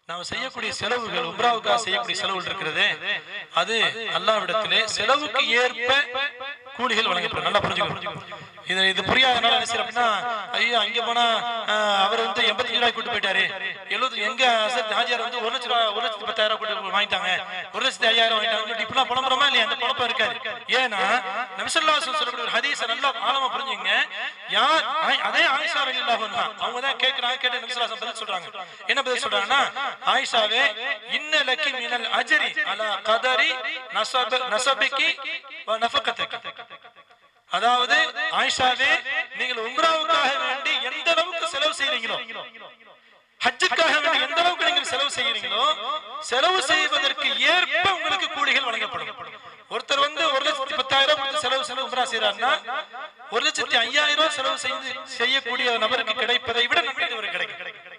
நாம செய்யக்கூடிய செலவுகள், உம்ராவுக்காக செய்யக்கூடிய செலவுகள் இருக்கிறது, அது அல்லாஹ்விடத்திலே செலவுக்கு ஏற்ப கூலிகள் வழங்கப்படும். நல்லா புரிஞ்சுக்கணும். இது புரியாதனால என்ன செய்யற அப்படின்னா, ஐயோ அங்க போனா அவர் வந்து 85 ரூபாய் கூட்டு போயிட்டாரு, 70 எங்க ஹாஜியார் வந்து 1,10,000 கூட்டு வாங்கிட்டாங்க, 1,05,000 வாங்கிட்டாங்க, இப்பெல்லாம் புலம்புறமா இல்லையா? அந்த குழப்பம் இருக்காது. ஏன்னா நபி ஸல்லல்லாஹு அலைஹி வஸல்லம் சொல்லக்கூடிய ஒரு ஹதீஸை நல்லா ஆழமா புரிஞ்சுங்க. யார் அதே ஆயிஷா ரலியல்லாஹு அன்ஹா அவங்க தான் கேட்கறாங்க. கேட்டு நபி ஸல்லல்லாஹு அலைஹி வஸல்லம் பதில் சொல்றாங்க. என்ன பதில் சொல்றாங்கன்னா, ஆயிஷாவே இன்ன லக்கி மினல் அஜ்ரி அலா கதரி நஸபிகி வ நஃபகதகி. அதாவது ஆயிஷாவே, நீங்கள் உம்ராவுக்காக வேண்டி எந்த அளவுக்கு செலவு செய்றீங்களோ, ஹஜ்ஜுக்காக வேண்டி எந்த அளவுக்கு நீங்கள் செலவு செய்கிறீங்களோ, செலவு செய்வதற்கு ஏற்ப உங்களுக்கு கூலிகள் வழங்கப்படும். ஒருத்தர் வந்து 1,10,000 கொடுத்து செலவு உம்ரா செய்யறாருன்னா 1,05,000 செலவு செய்யக்கூடிய நபருக்கு கிடைப்பதை விட நன்மை இவருக்கு கிடைக்கும்.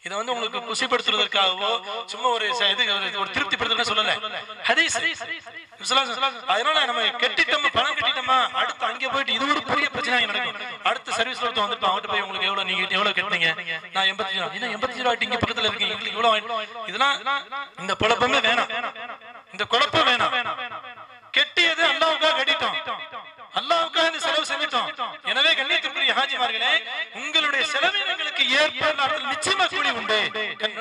இதை வந்து உங்களுக்கு குசிப்படுத்துவதற்காகவோ சும்மா ஒரு திருப்திப்படுத்த சொல்லல, ஹதீஸ். அதனால நம்ம கட்டிட்டோமா, பணம் கட்டிட்டோமா, அடுத்து அங்கே போயிட்டு இது ஒரு பெரிய பிரச்சனை நடக்கும். அடுத்த சர்வீஸ்ல ஒருத்தர் வந்துட்டு அவங்ககிட்ட போய் உங்களுக்கு எவ்வளவு, நீங்க எவ்வளவு கட்டினீங்க, நான் 85 ரூபா, இன்னும் 85 ரூபா இங்க பக்கத்துல இருக்கீங்க, எங்களுக்கு இவ்வளவு. இதெல்லாம் இந்த குழப்பமே வேணாம், இந்த குழப்பம் வேணாம். கெட்டியது அல்லாஹ்வுக்காக கட்டிட்டோம், அல்லாஹ்வுக்காக இந்த செலவு செஞ்சிட்டோம். எனவே கண்ணியத்திற்குரிய ஹாஜிமார்களே, உங்களுடைய செலவினங்களுக்கு ஏற்ப நிச்சயமா கூலி உண்டு.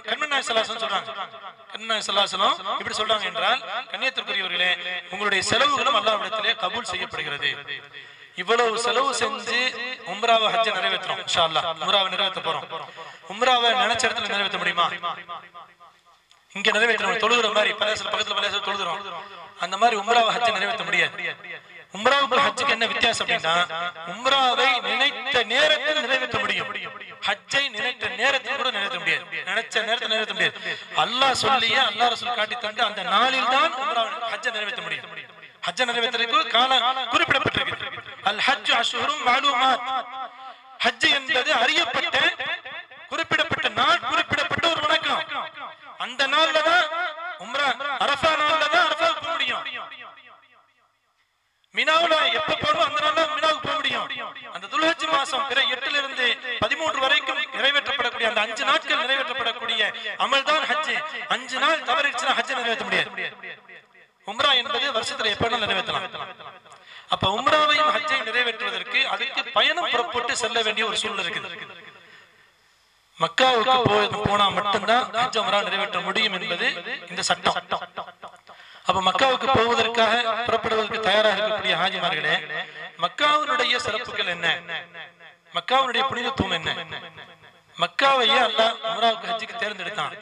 கண்மணி நாயகம் ஸல்லல்லாஹு அலைஹி வஸல்லம் சொல்றாங்க. கண்மணி நாயகம் ஸல்லல்லாஹு அலைஹி வஸல்லம் இப்படி சொல்றாங்க என்றால், கண்ணியத்திற்குரியவர்களே, உங்களுடைய செலவுகளும் அல்லாஹ்விடத்திலே கபூல் செய்யப்படுகிறது. இவ்வளவு செலவு செஞ்சு உம்ராவை ஹஜ்ஜை நிறைவேற்றுறோம். இன்ஷா அல்லாஹ் உம்ராவை நிறைவேற்ற போறோம். உம்ராவை நினைச்ச இடத்துல நிறைவேற்ற முடியுமா? இங்க நிறைவேற்றணும், தொழுகிற மாதிரி பக்கத்துல பள்ளியாசல தொழுகிறோம், அந்த மாதிரி உம்ராவை ஹஜ்ஜை நிறைவேற்ற முடியாது. உம்ராவுக்கு ஹஜ்ஜுக்கு என்ன வித்தியாசம் அப்படின்னா, உம்ராவை நினைத்த நேரத்தில் நிறைவேற்ற முடியும், ஹஜ்ஜை நினைத்த நேரத்தில் கூட நிறைவேற்ற முடியாது. நினைச்ச நேரத்தில் நிறைவேற்ற முடியாது. அல்லாஹ் சொல்லியே, அல்லாஹ் ரசூல் காட்டி தந்து அந்த நாளில் தான் உம்ராவை ஹஜ்ஜை நிறைவேற்ற முடியும். ஹஜ்ஜை நிறைவேற்றுறதுக்கு காலம் குறிப்பிடப்பட்டிருக்கு. அல் ஹஜ் அஷ்ஹுரும் மஅலூமாத். ஹஜ் என்பது அறியப்பட்ட குறிப்பிடப்பட்ட நாள், குறிப்பிடப்பட்ட ஒரு வணக்கம். அந்த நாள்ல தான் உம்ரா, அரஃபா நாள்ல தான் அரஃபாவுக்கு போக முடியும். மினாவுல எப்ப போறோம் அந்த நாள்ல மினாவுக்கு போக முடியும். அந்த துல்ஹஜ் மாசம் பிற 8 இருந்து 13 வரைக்கும் நிறைவேற்றப்படக்கூடிய அந்த 5 நாட்கள் நிறைவேற்றப்படக்கூடிய அமல் தான் ஹஜ். 5 நாள் தவறிடுச்சுன்னா ஹஜ் நிறைவேற்ற முடியாது. உம்ரா என்பது வருஷத்துல எப்ப நிறைவேற்றலாம். அப்ப உம்ராவையும் ஹஜ்ஜையும் நிறைவேற்றுவதற்கு அதுக்கு பயணம் புறப்பட்டு செல்ல வேண்டிய ஒரு சூழ்நிலை இருக்குது. மக்காவுக்கு போனா மட்டும்தான் ஹஜ் உம்ரா நிறைவேற்ற முடியும் என்பது இந்த சட்டம். அப்ப மக்காவுக்கு போவதற்காக புறப்படுவதற்கு தயாராக இருக்கக்கூடிய ஹாஜிமார்களே, மக்காவினுடைய சிறப்புகள் என்ன, மக்காவினுடைய புனிதத்துவம் என்ன, மக்காவையே அல்லாஹ் உம்ராவுக்கு ஹஜ்ஜுக்கு தேர்ந்தெடுத்தான்.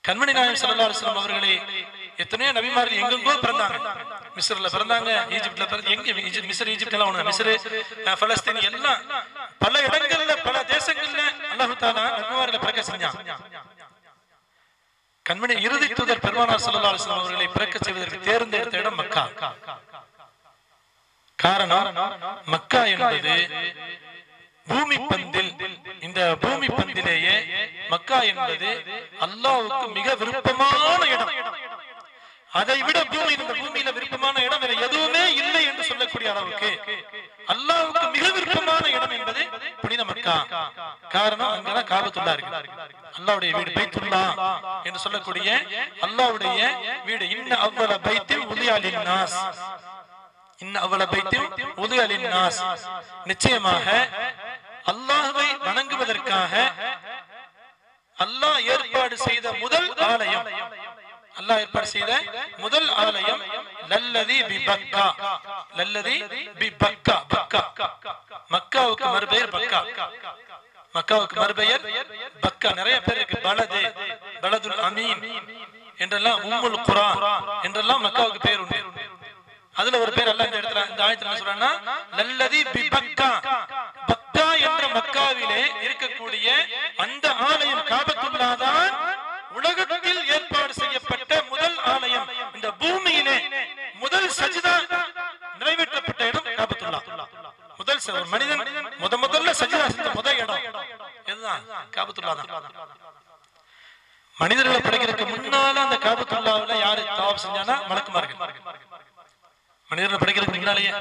கண்மணி நாயகம் ஸல்லல்லாஹு அலைஹி வஸல்லம் அவர்களே எத்தனையோ நபிமார்கள் எங்கெங்கோ பிறந்தாங்க. மிஸ்ர்ல பிறந்தாங்க, ஈஜிப்ட்ல பிறந்தாங்க, எங்க மிஸ்ர் ஈஜிப்ட் எல்லாம் ஒண்ணு, மிஸ்ர் பலஸ்தீன் எல்லாம் பல இடங்கள்ல பல தேசங்கள்ல அல்லாஹ் தஆலா நபிமார்களை பிறக்க செஞ்சான். கண்மணி இறுதி தூதர் பெருமானார் ஸல்லல்லாஹு அலைஹி வஸல்லம் அவர்களை பிறக்க செய்வதற்கு தேர்ந்தெடுத்த இடம் மக்கா. காரணம், மக்கா என்பது பூமி பந்தில், இந்த பூமி பந்திலேயே மக்கா என்பது அல்லாஹ்வுக்கு மிக விருப்பமான இடம். அதை விட இந்த பூமியில விருப்பமான இடம் வேற எதுவுமே இல்லை என்று சொல்லக்கூடிய அளவுக்கு அல்லாஹ்வுக்கு மிக விருப்பமான இடம் என்பது புனித மக்கா. காரணம், அங்கதான் காபத்துல்லா இருக்கு, அல்லாஹ்வுடைய வீடு, பைத்துல்லாஹ் என்று சொல்லக்கூடிய அல்லாஹ்வுடைய வீடு. இன்ன அவ்வல பைத்தின் உதியா லின்னாஸ், இன்ன அவ்வல பைத்தின் உதியா லின்னாஸ். நிச்சயமாக அல்லாஹ்வை வணங்குவதற்காக அல்லாஹ் ஏற்பாடு செய்த முதல் ஆலயம், அல்லாஹ் ஏற்பாடு செய்த முதல் ஆலயம் லல்லதி பிபக்கா, லல்லதி பிபக்கா, பக்கா. மக்காவுக்கு மறுபெயர் பக்கா, மக்காவுக்கு மறுபெயர் பக்கா. நிறைய பேர் இருக்கு, பலது, பலதுல் அமீன் என்றெல்லாம், உம்முல் குரா என்றெல்லாம் மக்காவுக்கு பேர் உண்டு. அதுல ஒரு பேர் அல்லாஹ் இந்த இடத்துல இந்த ஆயத்துல என்ன சொல்றான்னா, லல்லதி பிபக்கா, பக்கா என்ற மக்காவிலே இருக்கக்கூடிய அந்த ஆலயம் காபத்துல்லாஹ் தான் உலகத்தில் ஏற்பாடு செய்யப்பட்ட முதல் ஆலயம். இந்த பூமியிலே முதல் சஜ்தா நிறைவேற்றப்பட்ட இடம் காபத்துல்லாஹ். முதல் ஒரு மனிதன் முதல்ல சஜ்தா செஞ்ச முதல் இடம் இதுதான் காபத்துல்லாஹ் தான். மனிதர்களை படைக்கிறதுக்கு முன்னால அந்த காபத்துல்லாஹ்ல யாரு தவாப் செஞ்சானா, மலக்குமார்கள். மனிதர்களை படைக்கிறதுக்கு முன்னாலேயே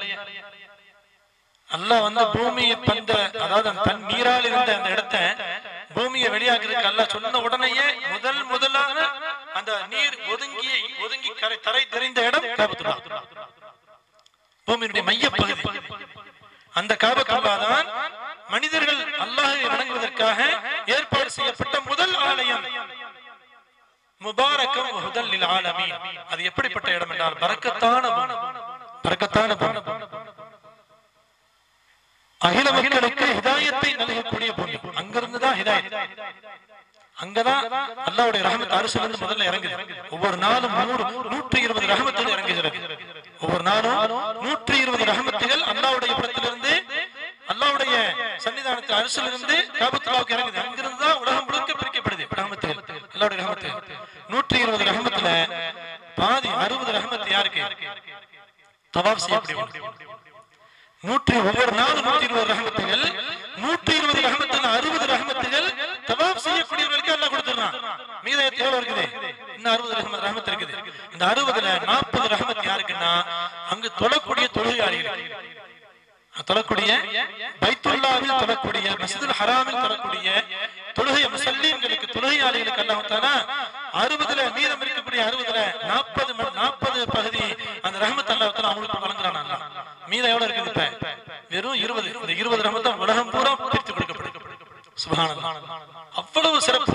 அல்லாஹ் வந்து பூமியை பந்த, அதாவது தன் நீரால் இருந்த அந்த இடத்தை பூமியை வெளியாகிறதுக்கு அல்லாஹ் சொன்ன உடனேயே முதலாக அந்த நீர் ஒதுங்கி தரை தெரிந்த இடம் காபத்துல்லாஹ், பூமியினுடைய மையப்பகுதி. அந்த காபத்துல்லாஹ் தான் மனிதர்கள் அல்லாஹ்வை வணங்குவதற்காக ஏற்பாடு செய்யப்பட்ட முதல் ஆலயம். முபாரக்கம் வஹுதல் லில் ஆலமீன். அது எப்படிப்பட்ட இடம் என்றால் பரக்கத்தான பூமி, பரக்கத்தான பூமி, அகில மக்களுக்கு ஹிதாயத்தை நல்கக்கூடிய பூமி. அங்கிருந்துதான் ஹிதாயத், அங்கதான் அல்லாஹ்வுடைய ரஹ்மத் அரிசிலிருந்து முதல்ல இறங்குது. ஒவ்வொரு நாளும் 120 ரஹ்மத்துகள் இறங்குகிறது. ஒவ்வொரு நாளும் 120 ரஹ்மத்துகள் அல்லாஹ்வுடைய புறத்திலிருந்து, அல்லாஹ்வுடைய சன்னிதானத்து அரிசிலிருந்து காபத்துல்லாஹ்வுக்கு இறங்குது. அங்கிருந்து தான் உலகம் முழுக்க பிரிக்கப்படுது ரஹ்மத்துகள், அல்லாஹ்வுடைய ரஹ்மத்துகள். 120 ரஹ்மத்துல பாதி 60 ரஹ்மத் யாருக்கு? தவாஃப் செய்யக்கூடிய. ஒவ்வொரு நாளும் 120 ரஹ்மத்துகள், 120 ரஹ்மத்துல 60 ரஹ்மத்துகள் தவாஃப் செய்யக்கூடியவர்களுக்கு அல்லாஹ் கொடுத்துறான். மீத எவ்வளவு இருக்குது? இன்னும் 60 ரஹ்மத் இருக்குது. இந்த 60ல 40 ரஹ்மத் யாருக்குன்னா அங்கு தொழக்கூடிய தொழுகையாளிகள், தொழக்கூடிய பைத்துல்லாஹில் தொழக்கூடிய, மஸ்ஜிதுல் ஹராமில் தொழக்கூடிய தொழுகை முஸல்லீன்களுக்கு, தொழுகையாளிகளுக்கு அல்லாஹ் தஆலா 60ல மீதம் இருக்கக்கூடிய 60ல 40 பகுதி அந்த ரஹ்மத் அல்லாஹ் தஆலா அவங்களுக்கு வழங்குறான். அல்லாஹ் மீதம் எவ்வளவு இருக்குது? இப்ப வெறும் 20. இந்த 20 ரஹ்மத் உலகம் பூரா பிரித்து கொடுக்கப்படும். சுப்ஹானல்லாஹ். அவ்வளவு சிறப்பு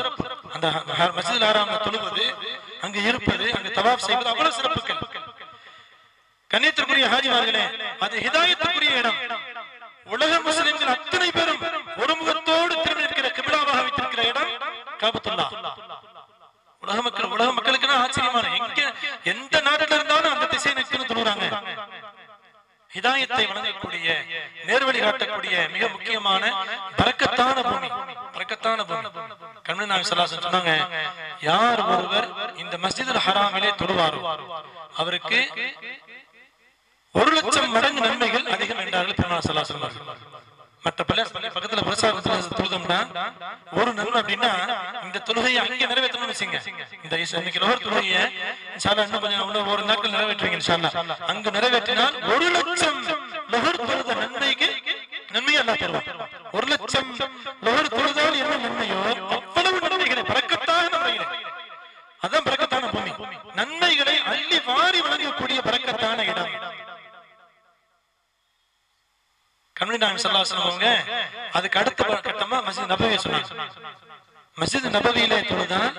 அந்த மஸ்ஜிதுல் ஹராம்ல தொழுவது, அங்கு இருப்பது, அங்கு தவாஃப் செய்வது, அவ்வளவு சிறப்புகள். கண்ணியத்திற்குரிய ஹாஜிமார்களே, அது ஹிதாயத்துக்குரிய இடம். உலக முஸ்லிம்கள் அத்தனை பேரும் ஒரு முகத்தோடு திரும்பி இருக்கிற கிபிலாவாக வைத்திருக்கிற இடம் காபத்துல்லாஹ். உலக மக்களுக்கு ஆச்சரியமான, எந்த நாட்டில இருந்தாலும் அந்த திசை நோக்கி தொழுறாங்க. ஹிதாயத்தை வழங்கக்கூடிய, நேர்வழி காட்டக்கூடிய மிக முக்கியமான பரக்கத்தான பூமி, பரக்கத்தான பூமி. கண்மணி நாயகம் ஸல்லல்லாஹு அலைஹி வஸல்லம் சொன்னாங்க, யார் ஒருவர் இந்த மஸ்ஜிதுல் ஹராமிலே தொழுவாரோ அவருக்கு 1,00,000 மடங்கு நன்மைகள் அதிகம் என்றார்கள் பெருமானார் ஸல்லல்லாஹு அலைஹி வஸல்லம். மற்ற பக்கத்துல பிரசாரத்துல தொழுதோம்னா ஒரு நன்மை அப்படின்னா, இந்த தொழுகையை அங்கே நிறைவேற்றணும்னு வச்சுங்க. இந்த இன்னைக்கு லோஹர் தொழுகையை இன்ஷாஅல்லாஹ் இன்னும் கொஞ்சம் ஒரு நாட்கள் நிறைவேற்றுவீங்க இன்ஷாஅல்லாஹ். அங்கு நிறைவேற்றினால் 1,00,000 லோஹர் தொழுத நன்மைக்கு நன்மையை அல்லாஹ் தருவார். 1,00,000 லோஹர் தொழுதால் என்ன நன்மையோ அவ்வளவு நன்மைகளை, பரக்கத்தான நன்மைகளை, அதான் பரக்கத்தான பூமி. நன்மைகளை அள்ளி வாரி வழங்கக்கூடிய பரக்கத்தான இடம். கண்மணி நாயகம் ஸல்லல்லாஹு அலைஹி வஸல்லம் அதுக்கு அடுத்த கட்டமா மஸ்ஜித் நபவியை சொன்னாங்க. மஸ்ஜித் நபவியிலே தொழுதால்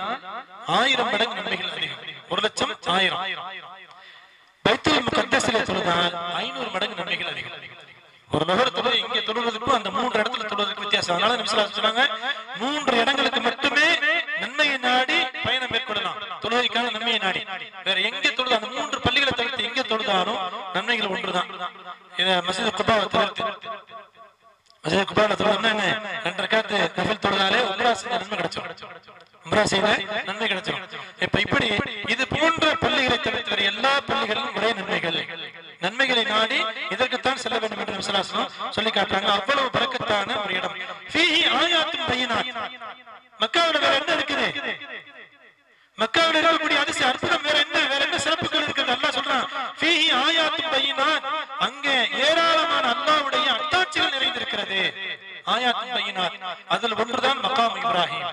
1000 மடங்கு நன்மைகள் அதிகம். 1,00,000 1000. பைத்துல் முகத்தஸிலே தொழுதால் 500 மடங்கு நன்மைகள் அதிகம். ஒரு லோஹர் தொழுகை இங்கே தொழுவதற்கும் அந்த 3 இடத்துல தொழுவதற்கு வித்தியாசம். அதனால நபி ஸல்லல்லாஹு அலைஹி வஸல்லம் சொன்னாங்க, 3 இடங்களுக்கு மட்டுமே நன்மையை நாடி பயணம் மேற்கொள்ளலாம். தொழுகைக்கான நன்மையை நாடி வேற எங்கே தொழுது, அந்த 3 பள்ளிகளை தவிர்த்து எங்கே தொழுதாலும் நன்மைகள் ஒன்றுதான். மஸ்ஜித் குபாவை தவிர்த்து, மஸ்ஜித் குபாவை தொழுதோம்னா என்ன, 2 ரக்காத் நஃபில் தொழுதாலே உம்ரா செய்த நன்மை கிடைச்சிடும். உம்ரா செய்த நன்மை கிடைச்சிடும். இப்ப இப்படி இது போன்ற பள்ளிகளை தவிர்த்து வேற எல்லா பள்ளிகளிலும் ஒரே நன்மைகளை நாடி இதற்குத்தான் செல்ல வேண்டும் என்று நபி ஸல்லல்லாஹு அலைஹி வஸல்லம் சொல்லி காட்டுறாங்க. அவ்வளவு பரக்கத்தான ஒரு இடம். ஃபீஹி ஆயாத்துன் பையினாத். மக்காவுல வேற என்ன இருக்குது? மக்காவுல இருக்கக்கூடிய அதிசய அற்புதம் வேற என்ன சிறப்புகள் இருக்குது? அல்லாஹ் சொல்றான், ஃபீஹி ஆயாத்துன் பையினாத். அங்கே ஏராளமான அல்லாஹ்வுடைய அத்தாட்சிகள் நிறைந்திருக்கிறது. ஆயாத்துன் பையினாத். அதில் ஒன்றுதான் மகாம் இப்ராஹிம்.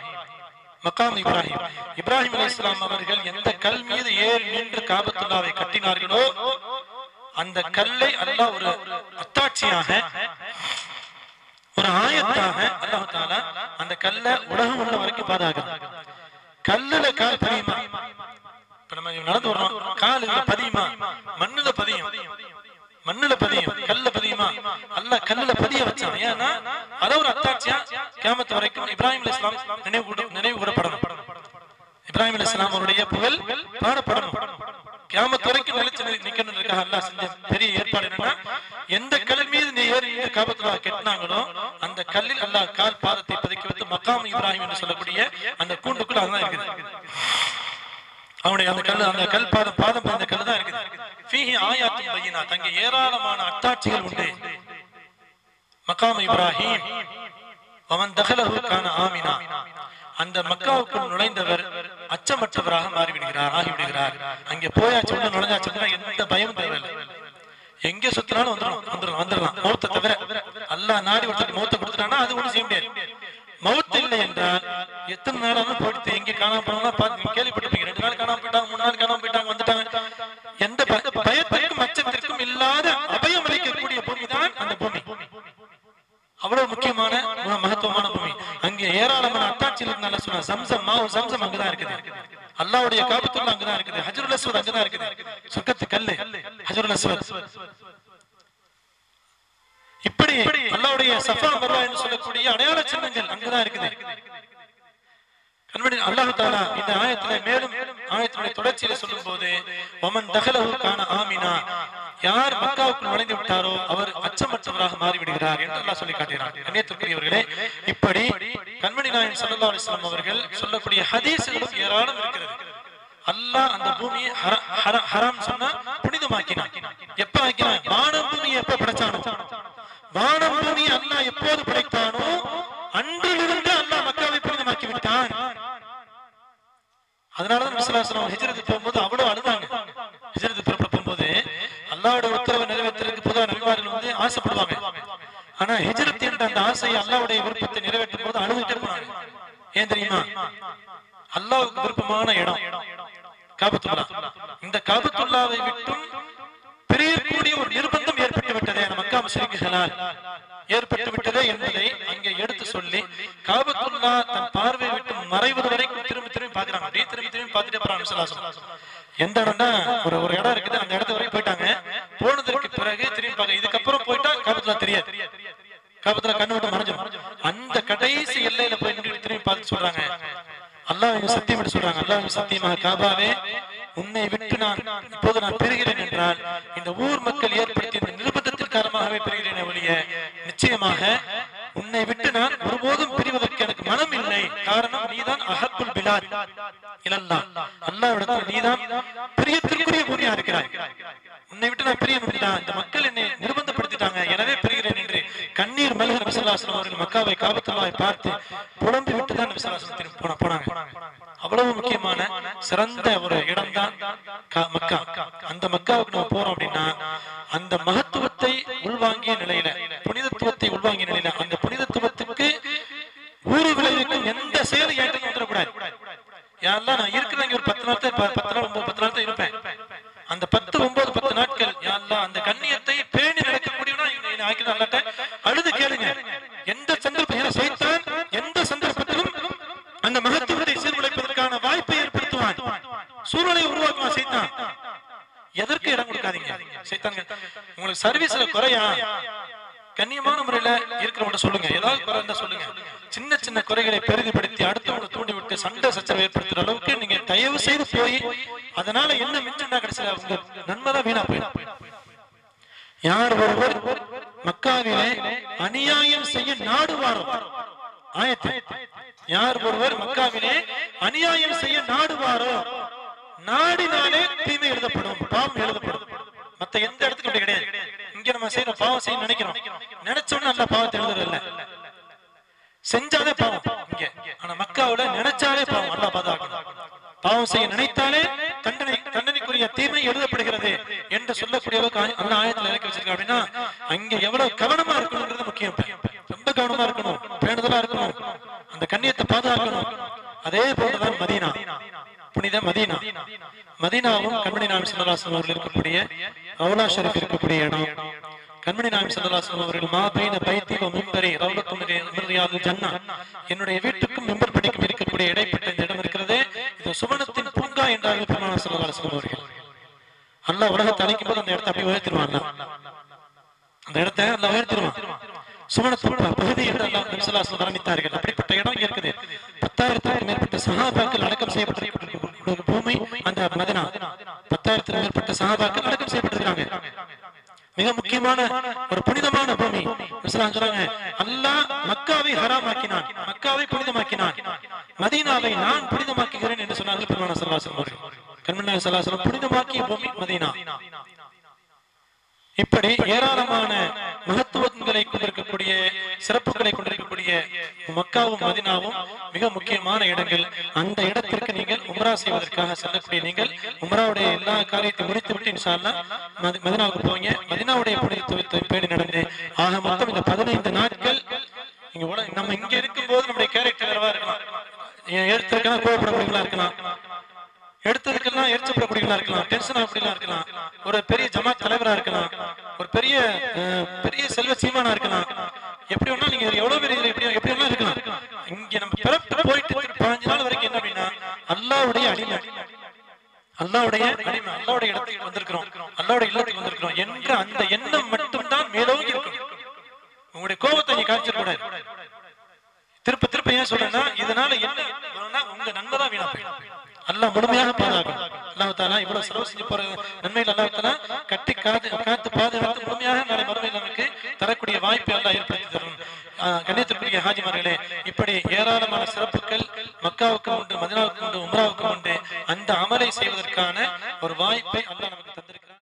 மகாம் இப்ராஹிம், இப்ராஹிம் அலைஹிஸ்ஸலாம் அவர்கள் எந்த கல் மீது ஏறி நின்று காபத்துல்லாவை கட்டினார்களோ அந்த கல்லை அல்லாஹ் ஒரு அத்தாட்சியாக, ஒரு ஆயத்தாக அல்லாஹ் தஆலா அந்த கல்லை உலகம் உள்ள வரைக்கும் பாதுகாக்கிறார். கல்லுல கால் பதியுமா? இப்ப நம்ம நடந்து வர்றோம், கால் இதுல பதியுமா? மண்ணுல பதியும், கல்ல பதியுமா? அல்லாஹ் கல்லுல பதிய வச்சான். ஏன்னா அத ஒரு அத்தாட்சியா கியாமத் வரைக்கும் இப்ராஹிம் அலைஹிஸ்ஸலாம் நினைவு கூறப்படணும். இப்ராஹிம் அலைஹிஸ்ஸலாம் அவருடைய புகழ் பாடப்படணும். கியாமத் வரைக்கும் நிலைச்சு நிக்கணும்ன்றதுக்காக அல்லாஹ் செஞ்ச பெரிய ஏற்பாடு என்னன்னா, எந்த கல் மீது நீ ஏறி காபத்துல்லா கட்டினாங்களோ அந்த கல்லில் அல்லாஹ் கால் பாதத்தை பதிக்க வைத்து மகாம் இப்ராஹிம் என்று சொல்லக்கூடிய அந்த கூண்டுக்குள்ள அதுதான் இருக்குது. அவனுடைய அந்த கல் பாதம் பதிந்த கல் தான் இருக்குது. ஃபீஹி ஆயாத்துன் பையினாத். அங்கே ஏராளமான அத்தாட்சிகள் உண்டு. மகாம் இப்ராஹிம் வமன் தகலஹு கான ஆமினா. அந்த மக்காவுக்குள் நுழைந்தவர் அச்சமற்றவராக ஆகிவிடுகிறார். அங்கே போயாச்சு நுழைஞ்சாச்சுன்னா எந்த பயமும் தேவையில்லை. எங்க சுத்தினாலும் வந்துடலாம். மௌத்தை தவிர அல்லாஹ் நாடி ஒருத்தருக்கு மௌத்தை கொடுத்துட்டானா அது ஒண்ணும் செய்ய முடியாது. மௌத் சொல்லலை என்றால் எத்தனை நேரம் போயிட்டு எங்க காணாம போனா பார்த்து கேள்விப்பட்டிருப்பீங்க. 2 நாள் காணாம போயிட்டாங்க, 3 நாள் காணாம போயிட்டாங்க, வந்துட்டாங்க. எந்த பயத்திற்கும் அச்சத்திற்கும் இல்லாத அபயம் அளிக்கக்கூடிய பூமி தான் அந்த பூமி. அவ்வளவு முக்கியமான மகத்துவமான பூமி. அங்கே ஏராளமான அத்தாட்சிகள் இருந்தாலும் சொன்னா சம்சம் மாவு சம்சம் அங்குதான் இருக்குது. அல்லாஹ்வுடைய காபத்துல்லா அங்குதான் இருக்குது. ஹஜ்ருல் அஸ்வத் அங்குதான் இருக்குது. சொர்க்கத்து கல்லு ஹஜ்ருல் அஸ்வத். இப்படி அல்லாஹ்வுடைய சஃபா மர்வா என்று சொல்லக்கூடிய அடையாள சின்னங்கள் அங்குதான் இருக்குது. அல்லாஹ் தஆலா இந்த ஆயத்திலே மேலும் ஆயத்தினுடைய தொடர்ச்சியில சொல்லும்போது வமன் தகலஹு கான ஆமினா, யார் மக்காவுக்குள் நுழைந்து விட்டாரோ அவர் அச்சமற்றவராக மாறிவிடுகிறார் என்று அல்லாஹ் சொல்லி காட்டுகிறார். கண்ணியத்துக்குரியவர்களே, இப்படி கண்மணி நாயகம் ஸல்லல்லாஹு அலைஹி வஸல்லம் அவர்கள் சொல்லக்கூடிய ஹதீஸ்களும் ஏராளம் இருக்கிறது. அல்லாஹ் அந்த பூமியை ஹராம் சொன்னா புனிதமாக்கினான். எப்ப ஆக்கினான்? வானம் பூமியை எப்ப படைச்சானோ, வானம் பூமியை அல்லாஹ் எப்போது படைத்தானோ அன்றிலிருந்து அல்லாஹ் மக்காவை புனிதமாக்கி விட்டான். அதனாலதான் நபி ஸல்லல்லாஹு அலைஹி வஸல்லம் ஹிஜ்ரத் போகும்போது அவ்வளவு அழுதாங்க. ஹிஜ்ரத் புறப்பட போகும்போது அல்லாஹ்வுடைய உத்தரவை நிறைவேற்றுறதுக்கு பொதுவாக நபிமார்கள் வந்து ஆசைப்படுவாங்க. ஆனா ஹிஜ்ரத் என்ற அந்த ஆசையை அல்லாஹ்வுடைய விருப்பத்தை நிறைவேற்றும் போது அழுதுட்டே போனாங்க. ஏன் தெரியுமா? அல்லாஹ்வுக்கு விருப்பமான இடம் காபத்துல்லா. இந்த காபத்துல்லாவை விட்டும் பிரியக்கூடிய ஒரு நிர்பந்தம் ஏற்பட்டு விட்டதே மக்கா முஸ்லிம்களால் ஏற்பட்டு விட்டதே என்பதை அங்கே எடுத்து சொல்லி காபத்துல்லா தன் பார்வையை விட்டு மறைவது வரைக்கும் திரும்பி திரும்பி பாக்குறாங்க. அப்படியே திரும்பி திரும்பி பார்த்துட்டே போறாங்க. எந்த இடம்னா ஒரு இடம் இருக்குது, அந்த இடத்து வரைக்கும் போயிட்டாங்க. போனதற்கு பிறகு திரும்பி பார்க்க, இதுக்கப்புறம் போயிட்டா காபத்துல்லா தெரியாது, காபத்துல்லா கண்ணு விட்டு மறைஞ்சிடும். அந்த கடைசி எல்லையில போய் நின்று திரும்பி பார்த்து சொல்றாங்க, அல்லாஹ் சத்தியம் என்று சொல்றாங்க, அல்லாஹ் சத்தியமாக காபாவே உன்னை விட்டு நான் இப்போது நான் பெறுகிறேன் என்றால் இந்த ஊர் மக்கள் ஏற்படுத்திய இந்த நிர்பந்தத்தின் காரணமாகவே பெறுகிறேன் ஒழிய நிச்சயமாக உன்னை விட்டு நான் ஒருபோதும் பிரிவதற்கு எனக்கு மனம் இல்லை. காரணம் நீதான் அஹக்குல் பிலாத் இலல்லாஹ், அல்லாஹ்விடத்தில் நீதான் பிரியத்திற்குரிய பூமியா இருக்கிறாய். உன்னை விட்டு நான் பிரிய முடியல, இந்த மக்கள் என்னை நிர்பந்தப்படுத்திட்டாங்க, எனவே பெறுகிறேன் என்று கண்ணீர் மல்க நபி ஸல்லல்லாஹு அலைஹி வஸல்லம் அவர்கள் மக்காவை காபத்துல்லாவை பார்த்து புலம்பி விட்டுதான் நபி ஸல்லல்லாஹு அலைஹி வஸல்லம் திரும்பி போனாங்க. அவ்வளவு முக்கியமான சிறந்த ஒரு இடம் தான் மக்கா. அந்த மக்காவுக்கு நம்ம போறோம் அப்படின்னா அந்த மகத்துவத்தை உள்வாங்கிய நிலையில, புனிதத்துவத்தை உள்வாங்கிய நிலையில, அந்த புனிதத்துவத்துக்கு ஊறு விளைவிக்கும் எந்த செயலும் ஏற்று வந்துடக்கூடாது. யாரெல்லாம் நான் இருக்கிறேன் ஒரு 10 நாள் 10 நாள் இருப்பேன், அந்த 10, 9, 10 நாட்கள் யாரெல்லாம் அந்த கண்ணியத்தை பேணி நடக்கக்கூடியவனா அழுது கேளுங்க. எந்த சந்தர்ப்பம் சைத்தான் எந்த சந்தர்ப்பத்திலும் அந்த மகத்துவத்தை சீர்குலைப்பதற்கான வாய்ப்பை ஏற்படுத்துவான், சூழ்நிலை உருவாக்குவான் சைத்தான். எதற்கு இடம் கொடுக்காதீங்க. சைத்தான் உங்களுக்கு சர்வீஸ்ல குறையா, கண்ணியமான முறையில இருக்கிறவங்க சொல்லுங்க, ஏதாவது குறை இருந்தா சொல்லுங்க. சின்ன சின்ன குறைகளை பெரிதுபடுத்தி அடுத்தவங்களை தூண்டி விட்டு சண்டை சச்சரவு ஏற்படுத்துற அளவுக்கு நீங்க தயவு செய்து போய் அதனால என்ன மிஞ்சுன்னா கடைசியில உங்க நன்மைதான் வீணா போயிடும். யார் ஒருவர் மக்காவிலே அநியாயம் செய்ய நாடுவாரோ, ஆயத்து, யார் ஒருவர் மக்காவிலே அநியாயம் செய்ய நாடுவாரோ நாடினாலே தீமை எழுதப்படும், பாவம் எழுதப்படும். மத்த எந்த இடத்துக்கும் அப்படி கிடையாது. இங்க நம்ம செய்யற பாவம் செய்ய நினைக்கிறோம், நினைச்சோன்னு நல்ல பாவத்தை எழுதுறது இல்ல, செஞ்சாலே பாவம் இங்க. ஆனா மக்காவுல நினைச்சாலே பாவம், அல்லாஹ் பாதுகாக்கணும். பாவம் செய்ய நினைத்தாலே தண்டனைக்குரிய தீமை எழுதப்படுகிறது என்று சொல்லக்கூடிய அல்லாஹ் ஆயத்துல இறக்கி வச்சிருக்க. அப்படின்னா அங்க எவ்வளவு கவனமா இருக்கணும்ன்றது முக்கியம். ரொம்ப கவனமா இருக்கணும், பேணுதலா இருக்கணும், அந்த கண்ணியத்தை பாதுகாக்கணும். அதே போலதான் மதீனா, புனித மதீனா. மதீனாவும் கண்மணி நாயகம் ஸல்லல்லாஹு அலைஹி வஸல்லம் அவர்கள் இருக்கக்கூடிய ரவுலா ஷரீஃப் இருக்கக்கூடிய இடம். கண்மணி நாயகம் ஸல்லல்லாஹு அலைஹி வஸல்லம் அவர்கள் மா பைன பைத்தி வ மிம்பரி ரவுலத்தும் மின் ரியாதில் ஜன்னah, என்னுடைய வீட்டுக்கும் மிம்பர் படிக்கும் இருக்கக்கூடிய இடைப்பட்ட இந்த இடம் இருக்கிறதே, இது சுவனத்தின் பூங்கா என்றார்கள் பெருமானார் ஸல்லல்லாஹு அலைஹி வஸல்லம் அவர்கள். அல்லாஹ் உலகத்தை அழைக்கும் போது அந்த இடத்தை அப்படியே உயர்த்திடுவான், அந்த இடத்தை அல்லாஹ் உயர்த்திடுவான். சுவனத்தின் பகுதி என்று அல்லாஹ் நபி ஸல்லல்லாஹு அலைஹி வஸல்லம் வர்ணித்தார்கள். அப்படிப்பட்ட இடம் இங்க இருக்குது. 10,000க்கும் மேற்பட்ட சஹாபாக்கள் அடக்கம் செய்யப்பட்டிருக்கிற பூமி அந்த மதீனா. 10,000க்கும் மேற்பட்ட சஹாபாக்கள் அடக்கம் செய்யப்பட்டிருக்காங்க. மிக முக்கியமான ஒரு புனிதமான பூமி. சொல்றாங்க, அல்லாஹ் மக்காவை ஹராமாக்கினான், மக்காவை புனிதமாக்கினான், மதீனாவை நான் புனிதமாக்குகிறேன் என்று சொன்னார்கள் பெருமானார் ஸல்லல்லாஹு அலைஹி வஸல்லம். கண்மணி நாயகம் ஸல்லல்லாஹு அலைஹி வஸல்லம் புனிதமாக்கிய பூமி மதீனா. இப்படி ஏராளமான மகத்துவங்களை கொண்டிருக்கக்கூடிய, சிறப்புகளை கொண்டிருக்கக்கூடிய மக்காவும் மதீனாவும் மிக முக்கியமான இடங்கள். அந்த இடத்திற்கு நீங்கள் உம்ரா செய்வதற்காக செல்லக்கூடிய நீங்கள் உம்ராவுடைய எல்லா காரியத்தை முடித்து விட்டு இன்ஷா அல்லாஹ் மதீனாவுக்கு போவீங்க. மதீனாவுடைய புனிதத்துவத்தை பேணி நடந்து ஆக மொத்தம் இந்த 15 நாட்கள் நம்ம இங்க இருக்கும் போது நம்முடைய கேரக்டர் வேறவா இருக்கலாம். எடுத்துக்கலாம் கோவப்படக்கூடியவங்களா இருக்கலாம், எடுத்ததுக்கெல்லாம் எரிச்சப்படக்கூடியவங்களா இருக்கலாம், டென்ஷன் ஆகக்கூடியவங்களா இருக்கலாம், ஒரு பெரிய ஜமாத் தலைவரா இருக்கலாம், ஒரு பெரிய பெரிய செல்வ சீமானா இருக்கலாம். எப்படி வேணா நீங்க எவ்வளவு பேர் எப்படி வேணா இருக்கலாம். இங்க நம்ம பிறப்பு போயிட்டு 15 நாள் வரைக்கும் என்ன அப்படின்னா அல்லாஹ்வுடைய அடிமை, அல்லாஹ்வுடைய அடிமை, அல்லாஹ்வுடைய இடத்துக்கு வந்திருக்கிறோம், அல்லாஹ்வுடைய இல்லத்துக்கு வந்திருக்கிறோம் என்ற அந்த எண்ணம் மட்டும்தான் மேலோங்கி இருக்கும். உங்களுடைய கோபத்தை நீ காய்ச்சக்கூடாது. திருப்ப திருப்ப ஏன் சொல்றேன்னா இதனால என்ன உங்க நன்மை தான் வீணா போயிடும். அல்லாஹ் முழுமையாக பாதுகாக்கும். அல்லாஹ் தஆலா இவ்வளவு செலவு செஞ்சு போற நன்மையில் அல்லாஹ் தஆலா கட்டி காத்து பாதுகாத்து முழுமையாக நாளை மறுமையில் நமக்கு தரக்கூடிய வாய்ப்பை அல்லாஹ் ஏற்படுத்தி தரும். கண்ணியத்திற்குரிய ஹாஜிமார்களே, இப்படி ஏராளமான சிறப்புகள் மக்காவுக்கு உண்டு, மதீனாவுக்கு உண்டு, உம்ராவுக்கு உண்டு. அந்த அமலை செய்வதற்கான ஒரு வாய்ப்பை அல்லாஹ் நமக்கு